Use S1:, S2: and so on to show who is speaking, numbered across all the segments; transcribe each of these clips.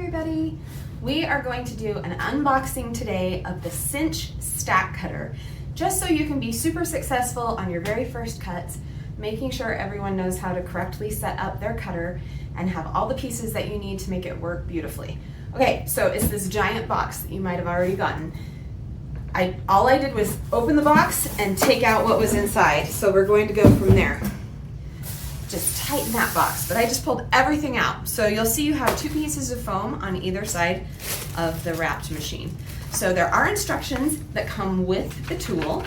S1: everybody. We are going to do an unboxing today of the Cinch Stack Cutter, just so you can be super successful on your very first cuts, making sure everyone knows how to correctly set up their cutter and have all the pieces that you need to make it work beautifully. Okay, so it's this giant box that you might have already gotten. All I did was open the box and take out what was inside, so we're going to go from there. Just tighten that box, but I just pulled everything out. So you'll see you have two pieces of foam on either side of the wrapped machine. So there are instructions that come with the tool,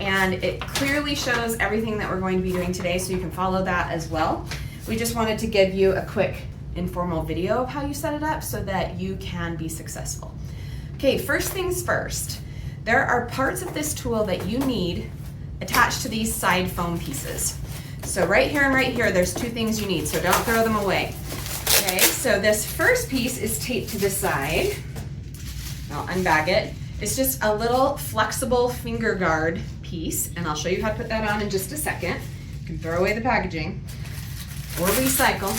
S1: and it clearly shows everything that we're going to be doing today, so you can follow that as well. We just wanted to give you a quick informal video of how you set it up so that you can be successful. Okay, first things first, there are parts of this tool that you need attached to these side foam pieces. So right here and right here, there's two things you need, so don't throw them away. Okay, so this first piece is taped to the side. I'll unbag it. It's just a little flexible finger guard piece, and I'll show you how to put that on in just a second. You can throw away the packaging or recycle.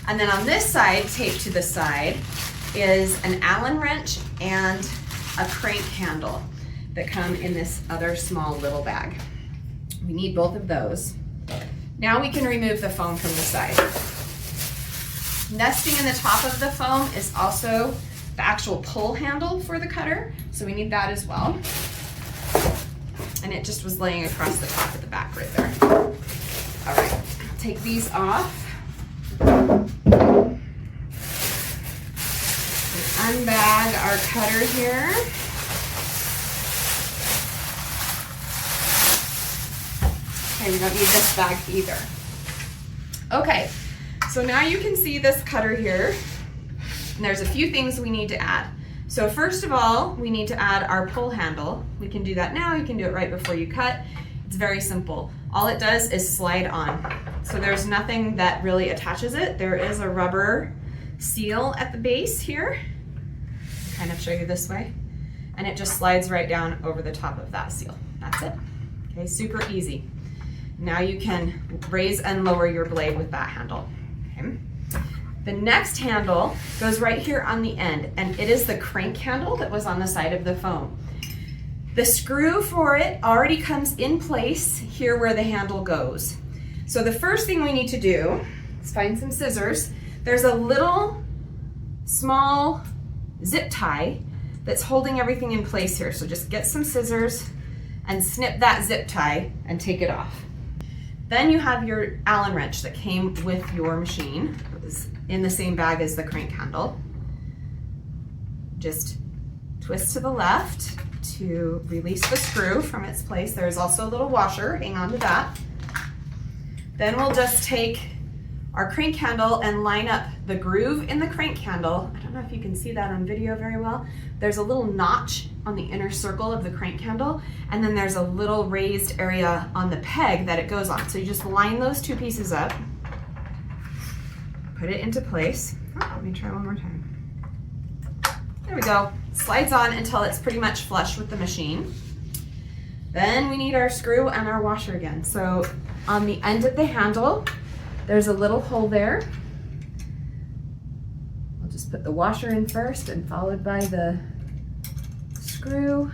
S1: And then on this side, taped to the side, is an Allen wrench and a crank handle that come in this other small little bag. We need both of those. Now we can remove the foam from the side. Nesting in the top of the foam is also the actual pull handle for the cutter, so we need that as well. And it just was laying across the top of the back right there. All right, I'll take these off. Unbag our cutter here. Okay, we don't need this bag either. Okay, so now you can see this cutter here, and there's a few things we need to add. So first of all, we need to add our pull handle. We can do that now, you can do it right before you cut. It's very simple. All it does is slide on. So there's nothing that really attaches it. There is a rubber seal at the base here. Kind of show you this way. And it just slides right down over the top of that seal. That's it. Okay, super easy. Now you can raise and lower your blade with that handle. Okay. The next handle goes right here on the end, and it is the crank handle that was on the side of the foam. The screw for it already comes in place here where the handle goes. So the first thing we need to do is find some scissors. There's a little small zip tie that's holding everything in place here. So just get some scissors and snip that zip tie and take it off. Then you have your Allen wrench that came with your machine. It was in the same bag as the crank handle. Just twist to the left to release the screw from its place. There's also a little washer, hang on to that. Then we'll just take our crank handle and line up the groove in the crank handle. I don't know if you can see that on video very well. There's a little notch on the inner circle of the crank handle, and then there's a little raised area on the peg that it goes on. So you just line those two pieces up, put it into place. Oh, let me try one more time. There we go. Slides on until it's pretty much flush with the machine. Then we need our screw and our washer again. So on the end of the handle, there's a little hole there. I'll just put the washer in first and followed by the screw.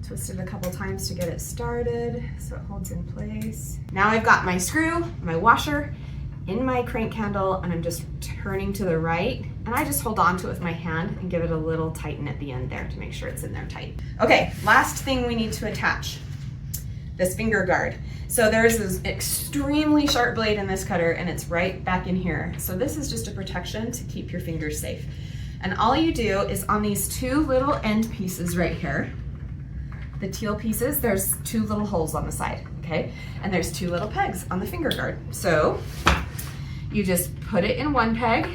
S1: Twist it a couple times to get it started so it holds in place. Now I've got my screw, my washer in my crank handle, and I'm just turning to the right, and I just hold on to it with my hand and give it a little tighten at the end there to make sure it's in there tight. Okay, last thing we need to attach, this finger guard. So there's this extremely sharp blade in this cutter, and it's right back in here. So this is just a protection to keep your fingers safe. And all you do is on these two little end pieces right here, the teal pieces, there's two little holes on the side, okay? And there's two little pegs on the finger guard. So you just put it in one peg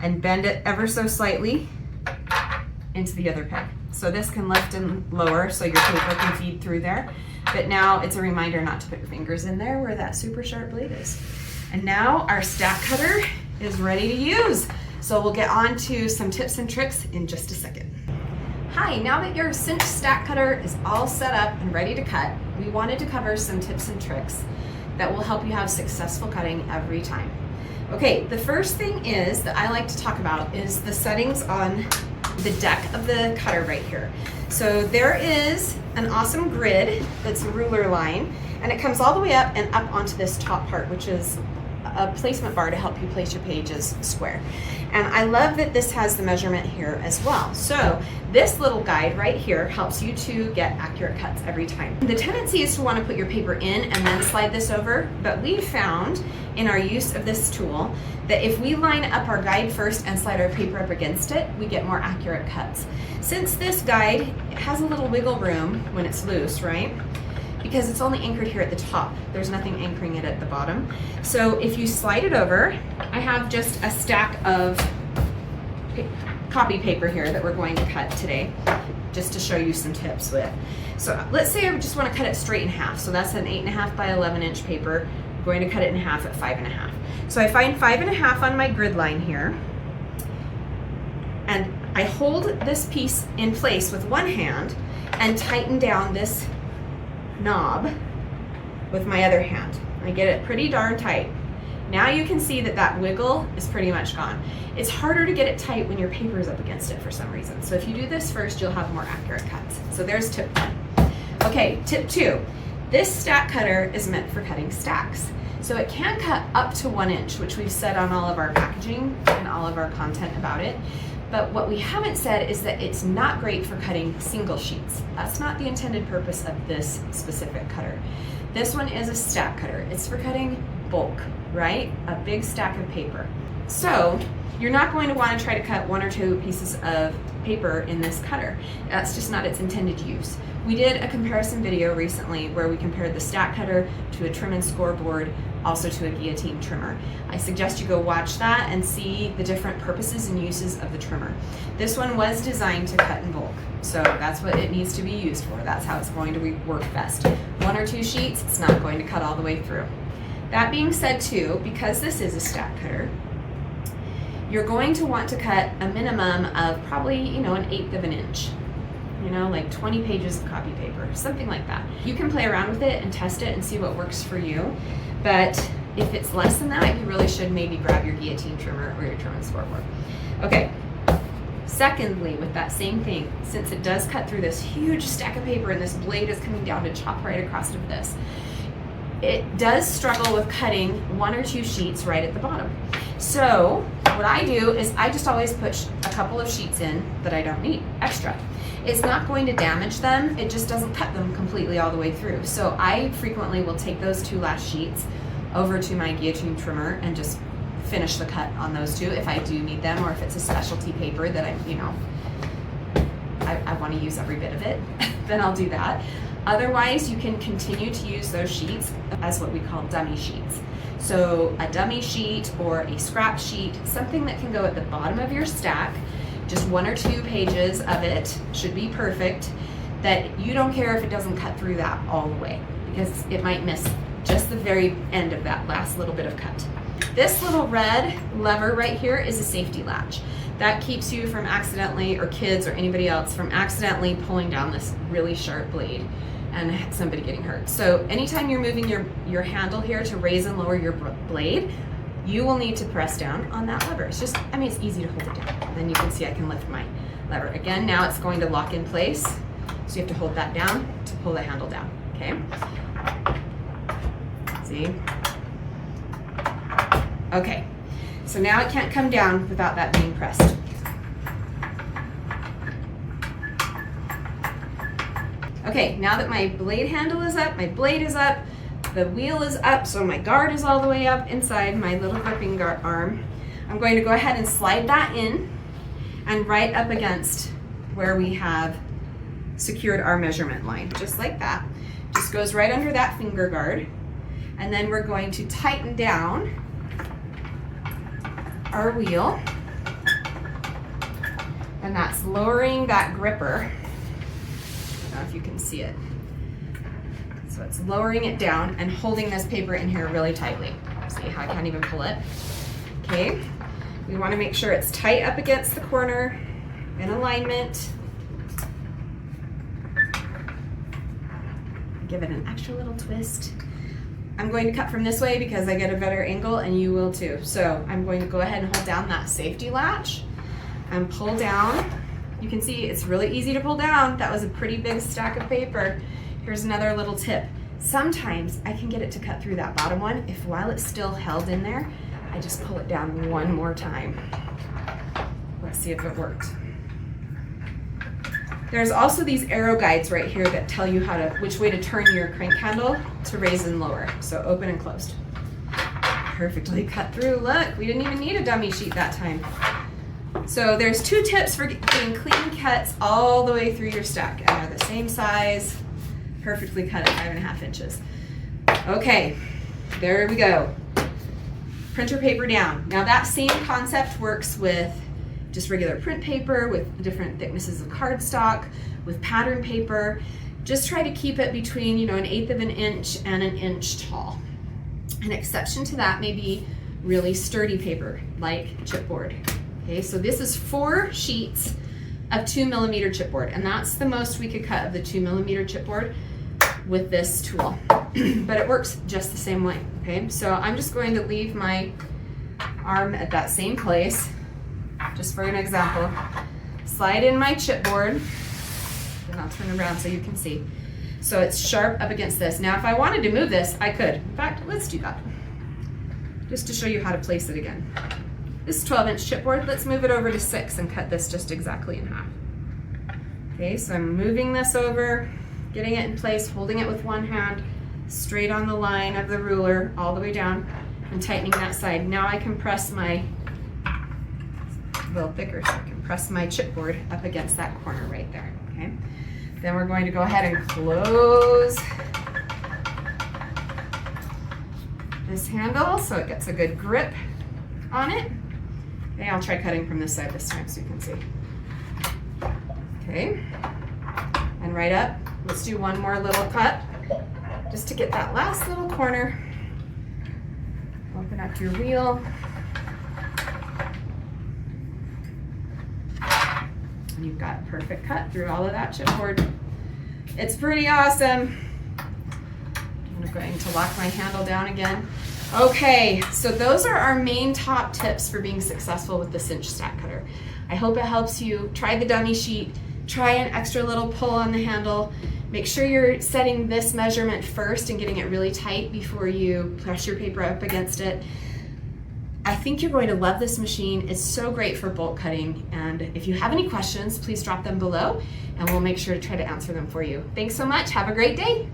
S1: and bend it ever so slightly into the other peg. So this can lift and lower so your paper can feed through there. But now it's a reminder not to put your fingers in there where that super sharp blade is. And now our stack cutter is ready to use. So we'll get on to some tips and tricks in just a second. Hi, now that your Cinch Stack Cutter is all set up and ready to cut, we wanted to cover some tips and tricks that will help you have successful cutting every time. Okay, the first thing is that I like to talk about is the settings on the deck of the cutter right here. So there is an awesome grid that's a ruler line, and it comes all the way up and up onto this top part, which is a placement bar to help you place your pages square. And I love that this has the measurement here as well. So this little guide right here helps you to get accurate cuts every time. The tendency is to want to put your paper in and then slide this over, but we found in our use of this tool that if we line up our guide first and slide our paper up against it, we get more accurate cuts. Since this guide has a little wiggle room when it's loose, right? Because it's only anchored here at the top. There's nothing anchoring it at the bottom. So if you slide it over, I have just a stack of copy paper here that we're going to cut today, just to show you some tips with. So let's say I just want to cut it straight in half. So that's an 8.5 by 11 inch paper. I'm going to cut it in half at 5.5. So I find 5.5 on my grid line here, and I hold this piece in place with one hand and tighten down this knob with my other hand. I get it pretty darn tight. Now you can see that that wiggle is pretty much gone. It's harder to get it tight when your paper is up against it for some reason. So if you do this first, you'll have more accurate cuts. So there's tip 1. Okay, tip 2. This stack cutter is meant for cutting stacks. So it can cut up to 1 inch, which we've said on all of our packaging and all of our content about it. But what we haven't said is that it's not great for cutting single sheets. That's not the intended purpose of this specific cutter. This one is a stack cutter. It's for cutting bulk, right? A big stack of paper. So you're not going to want to try to cut 1 or 2 pieces of paper in this cutter. That's just not its intended use. We did a comparison video recently where we compared the stack cutter to a trim and scoreboard, also to a guillotine trimmer. I suggest you go watch that and see the different purposes and uses of the trimmer. This one was designed to cut in bulk, so that's what it needs to be used for. That's how it's going to work best. 1 or 2 sheets, it's not going to cut all the way through. That being said too, because this is a stack cutter, you're going to want to cut a minimum of probably, an 1/8 of an inch. Like 20 pages of copy paper, something like that. You can play around with it and test it and see what works for you. But if it's less than that, you really should maybe grab your guillotine trimmer or your trim and scoreboard. Okay. Secondly, with that same thing, since it does cut through this huge stack of paper and this blade is coming down to chop right across of this, it does struggle with cutting 1 or 2 sheets right at the bottom. So what I do is I just always put a couple of sheets in that I don't need extra. It's not going to damage them, it just doesn't cut them completely all the way through. So I frequently will take those 2 last sheets over to my guillotine trimmer and just finish the cut on those 2 if I do need them, or if it's a specialty paper that I want to use every bit of it, then I'll do that. Otherwise, you can continue to use those sheets as what we call dummy sheets. So a dummy sheet or a scrap sheet, something that can go at the bottom of your stack, just 1 or 2 pages of it should be perfect, that you don't care if it doesn't cut through that all the way, because it might miss just the very end of that last little bit of cut. This little red lever right here is a safety latch. That keeps you from accidentally, or kids or anybody else, from accidentally pulling down this really sharp blade and somebody getting hurt. So anytime you're moving your handle here to raise and lower your blade, you will need to press down on that lever. It's just, it's easy to hold it down. And then you can see I can lift my lever. Again, now it's going to lock in place. So you have to hold that down to pull the handle down, okay? See? Okay, so now it can't come down without that being pressed. Okay, now that my blade handle is up, my blade is up, the wheel is up, so my guard is all the way up inside my little gripping guard arm. I'm going to go ahead and slide that in and right up against where we have secured our measurement line, just like that. Just goes right under that finger guard. And then we're going to tighten down our wheel. And that's lowering that gripper. I don't know if you can see it. So it's lowering it down and holding this paper in here really tightly. See how I can't even pull it? Okay, we want to make sure it's tight up against the corner, in alignment. Give it an extra little twist. I'm going to cut from this way because I get a better angle and you will too. So I'm going to go ahead and hold down that safety latch and pull down. You can see it's really easy to pull down. That was a pretty big stack of paper. Here's another little tip. Sometimes I can get it to cut through that bottom one if while it's still held in there, I just pull it down one more time. Let's see if it worked. There's also these arrow guides right here that tell you which way to turn your crank handle to raise and lower. So open and closed. Perfectly cut through. Look, we didn't even need a dummy sheet that time. So there's 2 tips for getting clean cuts all the way through your stack, and they're the same size, perfectly cut at 5.5 inches. Okay, there we go. Printer paper down. Now that same concept works with just regular print paper, with different thicknesses of cardstock, with pattern paper. Just try to keep it between, 1/8 of an inch and an inch tall. An exception to that may be really sturdy paper, like chipboard. Okay, so this is 4 sheets of 2mm chipboard, and that's the most we could cut of the 2mm chipboard with this tool. But it works just the same way, okay? So I'm just going to leave my arm at that same place, just for an example. Slide in my chipboard, and I'll turn around so you can see. So it's sharp up against this. Now if I wanted to move this, I could. In fact, let's do that, just to show you how to place it again. This is 12-inch chipboard. Let's move it over to 6 and cut this just exactly in half. Okay, so I'm moving this over, getting it in place, holding it with one hand, straight on the line of the ruler, all the way down, and tightening that side. Now I can press a little thicker, so I can press my chipboard up against that corner right there, okay? Then we're going to go ahead and close this handle so it gets a good grip on it. Okay, I'll try cutting from this side this time so you can see. Okay, and right up, let's do one more little cut just to get that last little corner. Open up your reel. And you've got a perfect cut through all of that chipboard. It's pretty awesome. I'm going to lock my handle down again. Okay, so those are our main top tips for being successful with the Cinch Stack Cutter. I hope it helps you. Try the dummy sheet, try an extra little pull on the handle. Make sure you're setting this measurement first and getting it really tight before you press your paper up against it. I think you're going to love this machine. It's so great for bulk cutting, and if you have any questions, please drop them below and we'll make sure to try to answer them for you. Thanks so much. Have a great day.